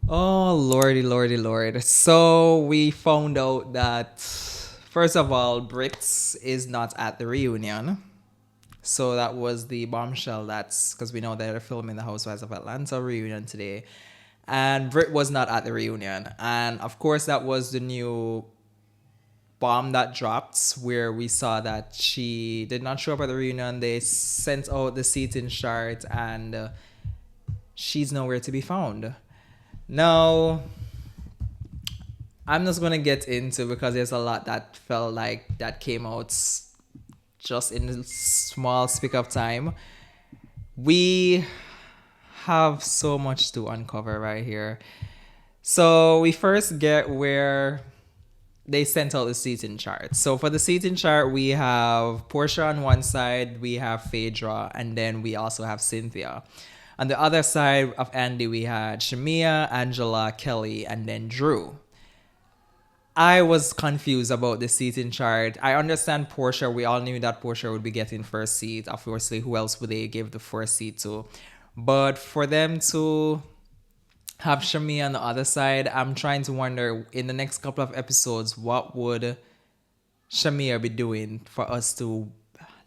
Oh, lordy, lordy, lord. So we found out that, first of all, Brit is not at the reunion. So that was the bombshell. That's because we know they're filming the Housewives of Atlanta reunion today. And Brit was not at the reunion. And of course, that was the new bomb that dropped where we saw that she did not show up at the reunion. They sent out the seating chart and she's nowhere to be found. Now, I'm just gonna get into because there's a lot that felt like that came out just in a small speak of time. We have so much to uncover right here. So we first get where they sent out the seating chart. So for the seating chart, we have Portia on one side, we have Phaedra, and then we also have Cynthia. On the other side of Andy, we had Shamia, Angela, Kelly, and then Drew. I was confused about the seating chart. I understand Portia. We all knew that Portia would be getting first seat. Obviously, who else would they give the first seat to? But for them to have Shamia on the other side, I'm trying to wonder in the next couple of episodes, what would Shamia be doing for us to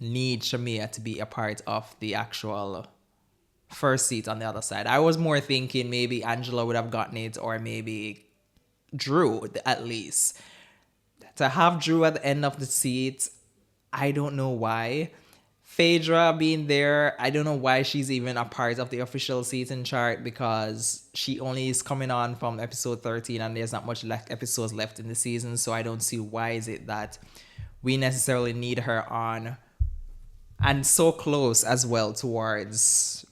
need Shamia to be a part of the actual first seat on the other side? I was more thinking maybe Angela would have gotten it, or maybe Drew at least. To have Drew at the end of the seat, I don't know why. Phaedra being there, I don't know why she's even a part of the official season chart because she only is coming on from episode 13 and there's not much episodes left in the season, so I don't see why is it that we necessarily need her on and so close as well towards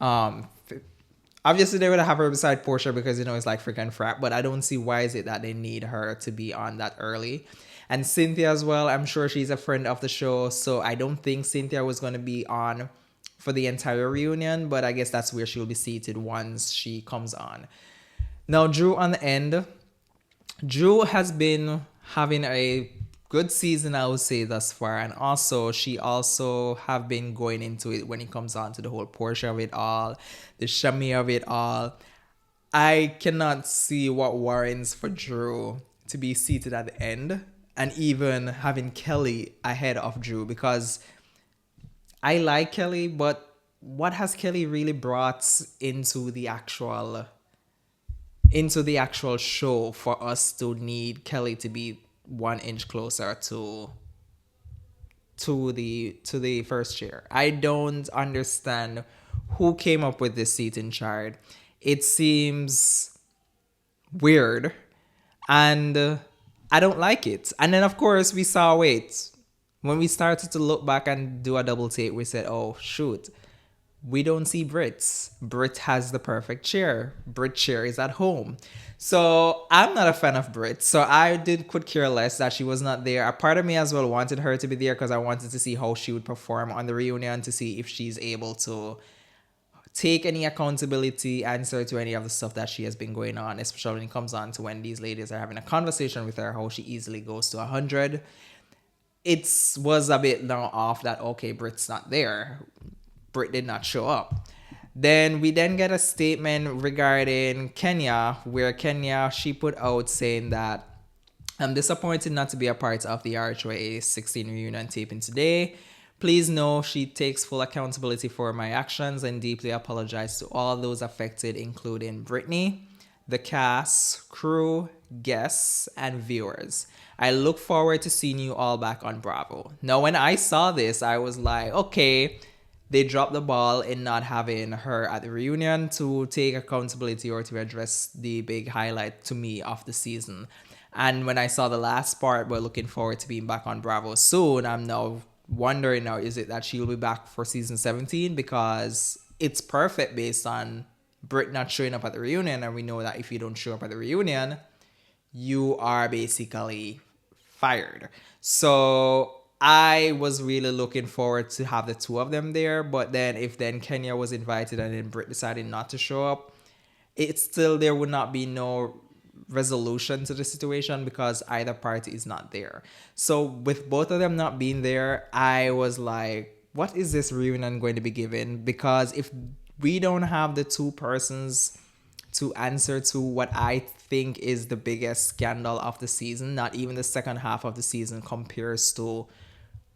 um obviously they would have her beside Portia because it's like freaking frat, but I don't see why is it that they need her to be on that early. And Cynthia as well, I'm sure she's a friend of the show, so I don't think Cynthia was going to be on for the entire reunion, but I guess that's where she'll be seated once she comes on. Now Drew on the end. Drew has been having a good season, I would say, thus far, and also she also have been going into it when it comes on to the whole Portia of it all, the Shamia of it all. I cannot see what warrants for Drew to be seated at the end and even having Kelly ahead of Drew because I like Kelly, but what has Kelly really brought into the actual show for us to need Kelly to be 1 inch closer to the first chair? I don't understand who came up with this seating chart. It seems weird and I don't like it. And then of course we saw wait. When we started to look back and do a double take, we said, "Oh shoot, we don't see Brit. Brit has the perfect chair. Brit chair is at home." So I'm not a fan of Brit. So could care less that she was not there. A part of me as well wanted her to be there because I wanted to see how she would perform on the reunion to see if she's able to take any accountability, answer to any of the stuff that she has been going on, especially when it comes on to when these ladies are having a conversation with her, how she easily goes to 100. It was a bit now off that, okay, Brit's not there. Brit did not show up. Then we get a statement regarding Kenya, where Kenya, she put out saying that I'm disappointed not to be a part of the RHOA 16 reunion taping today. Please know she takes full accountability for my actions and deeply apologize to all those affected, including Brittany, the cast, crew, guests, and viewers. I look forward to seeing you all back on Bravo. Now, when I saw this, I was like, okay, they dropped the ball in not having her at the reunion to take accountability or to address the big highlight to me of the season. And when I saw the last part, we're looking forward to being back on Bravo soon, I'm now wondering now, is it that she'll be back for season 17? Because it's perfect based on Brit not showing up at the reunion. And we know that if you don't show up at the reunion, you are basically fired. So I was really looking forward to have the two of them there. But then if then Kenya was invited and then Brit decided not to show up, it's still, there would not be no resolution to the situation because either party is not there. So with both of them not being there, I was like, what is this reunion going to be given? Because if we don't have the two persons to answer to what I think is the biggest scandal of the season. Not even the second half of the season compares to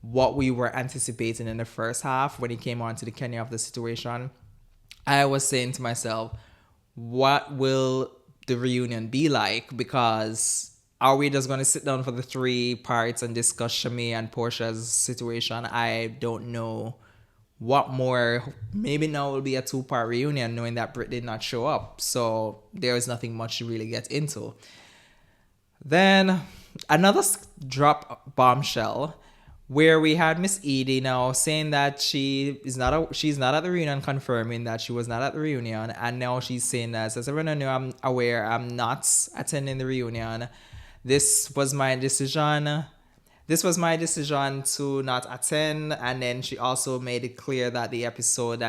what we were anticipating in the first half when it came on to the Kenya of the situation. I was saying to myself, what will the reunion be like? Because are we just going to sit down for the three parts and discuss Shami and Portia's situation? I don't know what more. Maybe now will be a two-part reunion knowing that Brit did not show up. So there is nothing much to really get into. Then another drop bombshell where we had Miss Edie now saying that she's not at the reunion, confirming that she was not at the reunion, and now she's saying that, as everyone know, I'm aware I'm not attending the reunion. This was my decision. This was my decision to not attend, and then she also made it clear that the episode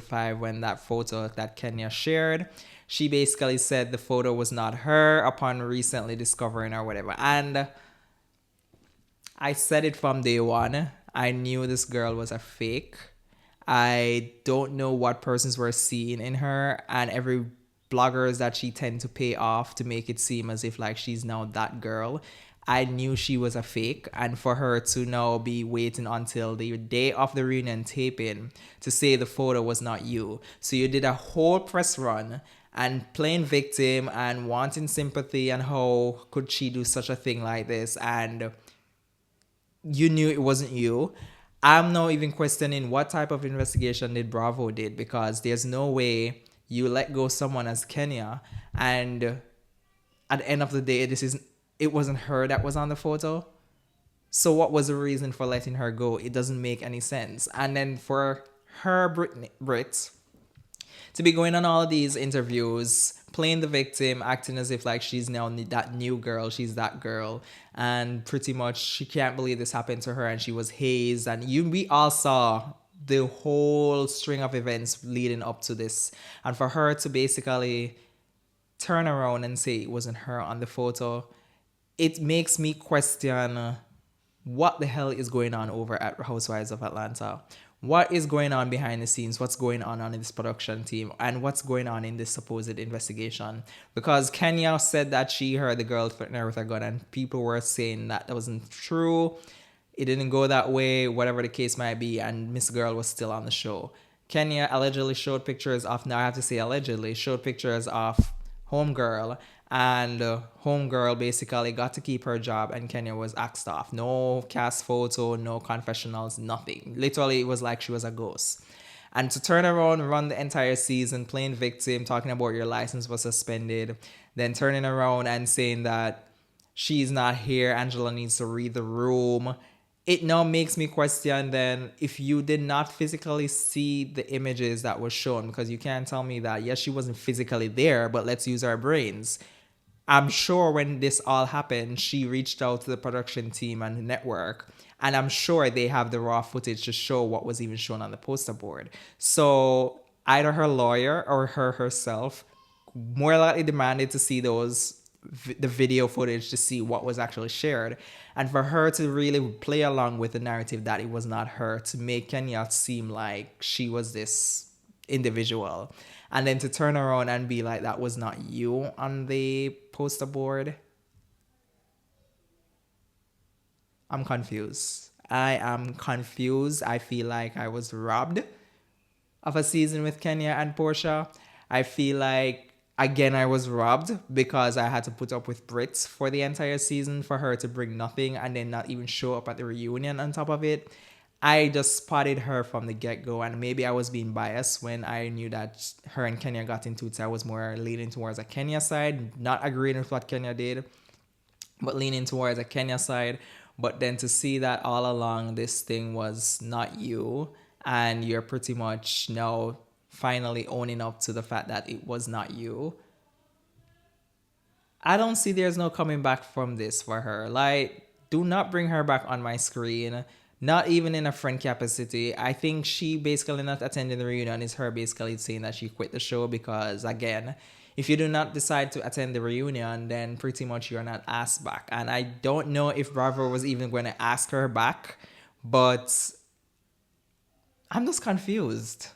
5 when that photo that Kenya shared, she basically said the photo was not her upon recently discovering or whatever. And I said it from day one. I knew this girl was a fake. I don't know what persons were seeing in her, and every bloggers that she tend to pay off to make it seem as if like she's now that girl. I knew she was a fake, and for her to now be waiting until the day of the reunion taping to say the photo was not you. So you did a whole press run and playing victim and wanting sympathy, and how could she do such a thing like this, and you knew it wasn't you. I'm not even questioning what type of investigation did Bravo did, because there's no way you let go someone as Kenya and at the end of the day it wasn't her that was on the photo. So what was the reason for letting her go? It doesn't make any sense. And then for her Brit to be going on all of these interviews, playing the victim, acting as if like she's now that new girl, she's that girl, and pretty much she can't believe this happened to her and she was hazed. And we all saw the whole string of events leading up to this, and for her to basically turn around and say it wasn't her on the photo, it makes me question what the hell is going on over at Housewives of Atlanta. What is going on behind the scenes? What's going on in this production team? And what's going on in this supposed investigation? Because Kenya said that she heard the girl threaten her with a gun, and people were saying that wasn't true. It didn't go that way, whatever the case might be, and Miss Girl was still on the show. Kenya allegedly showed pictures of, now I have to say allegedly, showed pictures of Homegirl, and Homegirl basically got to keep her job and Kenya was axed off. No cast photo, no confessionals, nothing. Literally, it was like she was a ghost. And to turn around, run the entire season playing victim, talking about your license was suspended, then turning around and saying that she's not here, Angela needs to read the room. It now makes me question then, if you did not physically see the images that were shown, because you can't tell me that, yes, she wasn't physically there, but let's use our brains. I'm sure when this all happened, she reached out to the production team and the network, and I'm sure they have the raw footage to show what was even shown on the poster board. So either her lawyer or her herself more likely demanded to see the video footage to see what was actually shared, and for her to really play along with the narrative that it was not her, to make Kenya seem like she was this individual, and then to turn around and be like that was not you on the poster board. I'm confused. I am confused. I feel like I was robbed of a season with Kenya and Portia. I feel like, again, I was robbed because I had to put up with Brit for the entire season for her to bring nothing and then not even show up at the reunion on top of it. I just spotted her from the get-go, and maybe I was being biased when I knew that her and Kenya got into it. So I was more leaning towards a Kenya side, not agreeing with what Kenya did, but leaning towards a Kenya side. But then to see that all along this thing was not you, and you're pretty much now finally owning up to the fact that it was not you, I don't see there's no coming back from this for her. Like, do not bring her back on my screen. Not even in a friend capacity. I think she basically not attending the reunion is her basically saying that she quit the show, because again, if you do not decide to attend the reunion, then pretty much you're not asked back. And I don't know if Bravo was even going to ask her back, but I'm just confused.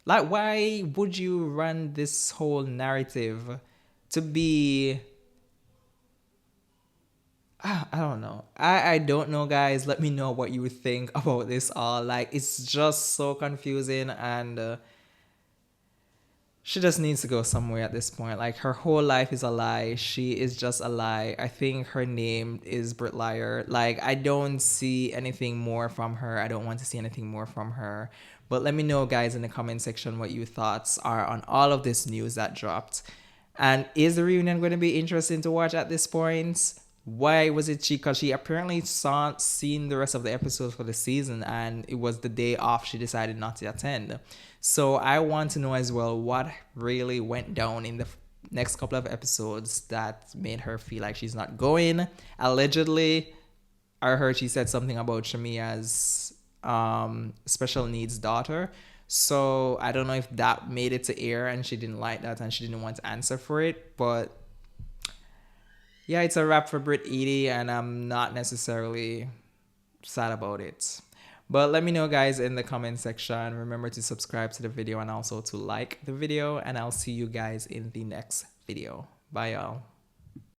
Like, why would you run this whole narrative to be? I don't know. I don't know, guys. Let me know what you think about this all. Like, it's just so confusing, and she just needs to go somewhere at this point. Like, her whole life is a lie. She is just a lie. I think her name is Brit Liar. Like, I don't see anything more from her. I don't want to see anything more from her. But let me know, guys, in the comment section what your thoughts are on all of this news that dropped. And is the reunion going to be interesting to watch at this point? Why was it she? Because she apparently saw seen the rest of the episodes for the season, and it was the day off she decided not to attend. So I want to know as well what really went down in the next couple of episodes that made her feel like she's not going. Allegedly, I heard she said something about Shamia's special needs daughter. So I don't know if that made it to air and she didn't like that and she didn't want to answer for it. But yeah, it's a wrap for Brit Edie, and I'm not necessarily sad about it. But let me know, guys, in the comment section. Remember to subscribe to the video and also to like the video, and I'll see you guys in the next video. Bye, y'all.